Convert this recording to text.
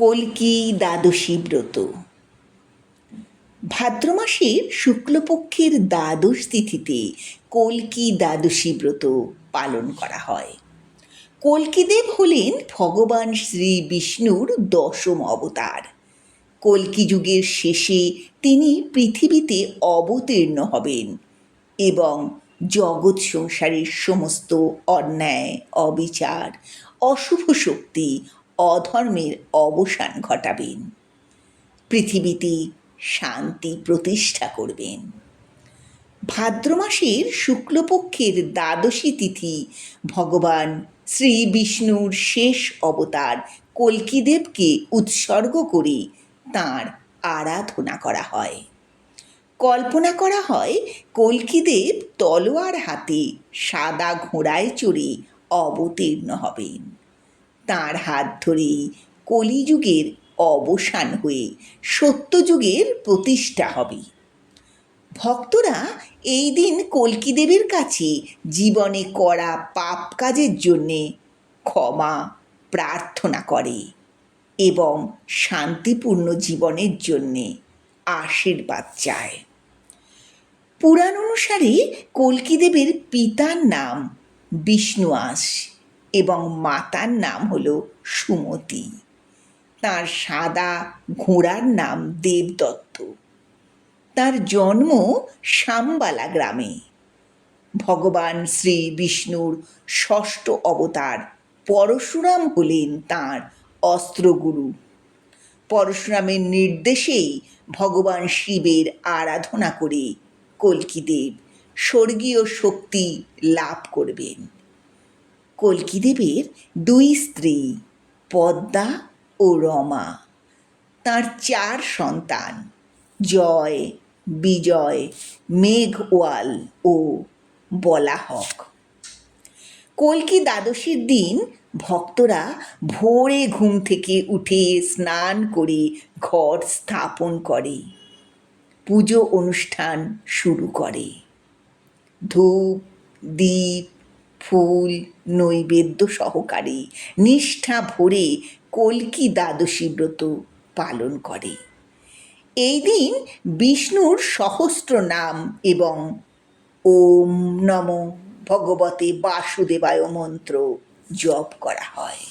কল্কি দ্বাদশী ব্রত। ভাদ্র মাসের শুক্লপক্ষের দ্বাদশ তিথিতে কল্কি দ্বাদশী ব্রত পালন করা হয়। কল্কিদেব হলেন ভগবান শ্রী বিষ্ণুর দশম অবতার। কল্কি যুগের শেষে তিনি পৃথিবীতে অবতীর্ণ হবেন এবং জগৎ সংসারের সমস্ত অন্যায়, অবিচার, অশুভ শক্তি, অধর্মের অবসান ঘটাবেন, পৃথিবীতে শান্তি প্রতিষ্ঠা করবেন। ভাদ্র মাসের শুক্লপক্ষের দ্বাদশী তিথি ভগবান শ্রী বিষ্ণুর শেষ অবতার কল্কিদেবকে উৎসর্গ করে তাঁর আরাধনা করা হয়। কল্পনা করা হয় কল্কিদেব তলোয়ার হাতে সাদা ঘোড়ায় চড়ে অবতীর্ণ হবেন। তাঁর হাত ধরেই কলিযুগের অবসান হয়ে সত্যযুগের প্রতিষ্ঠা হবে। ভক্তরা এই দিন কল্কিদেবের কাছে জীবনে করা পাপ কাজের জন্যে ক্ষমা প্রার্থনা করে এবং শান্তিপূর্ণ জীবনের জন্যে আশীর্বাদ চায়। পুরাণ অনুসারে কল্কিদেবের পিতার নাম বিষ্ণুয়াস এবং মাতার নাম হল সুমতি। তাঁর সাদা ঘোড়ার নাম দেবদত্ত। তাঁর জন্ম শাম্বালা গ্রামে। ভগবান শ্রী বিষ্ণুর ষষ্ঠ অবতার পরশুরাম হলেন তাঁর অস্ত্রগুরু। পরশুরামের নির্দেশেই ভগবান শিবের আরাধনা করে কল্কিদেব স্বর্গীয় শক্তি লাভ করবেন। কল্কিদেবের দুই স্ত্রী পদ্মা ও রমা। তাঁর 4 সন্তান জয়, বিজয়, মেঘওয়াল ও বলাহক। কল্কি দ্বাদশীর দিন ভক্তরা ভোরে ঘুম থেকে উঠে স্নান করে ঘর স্থাপন করে, পুজো অনুষ্ঠান শুরু করে। ধূপ, দীপ, ফুল, নৈবেদ্য সহকারে নিষ্ঠা ভরে কল্কি দ্বাদশী ব্রত পালন করে। এই দিন বিষ্ণুর সহস্র নাম এবং ওম নমো ভগবতে বাসুদেবায় মন্ত্র জপ করা হয়।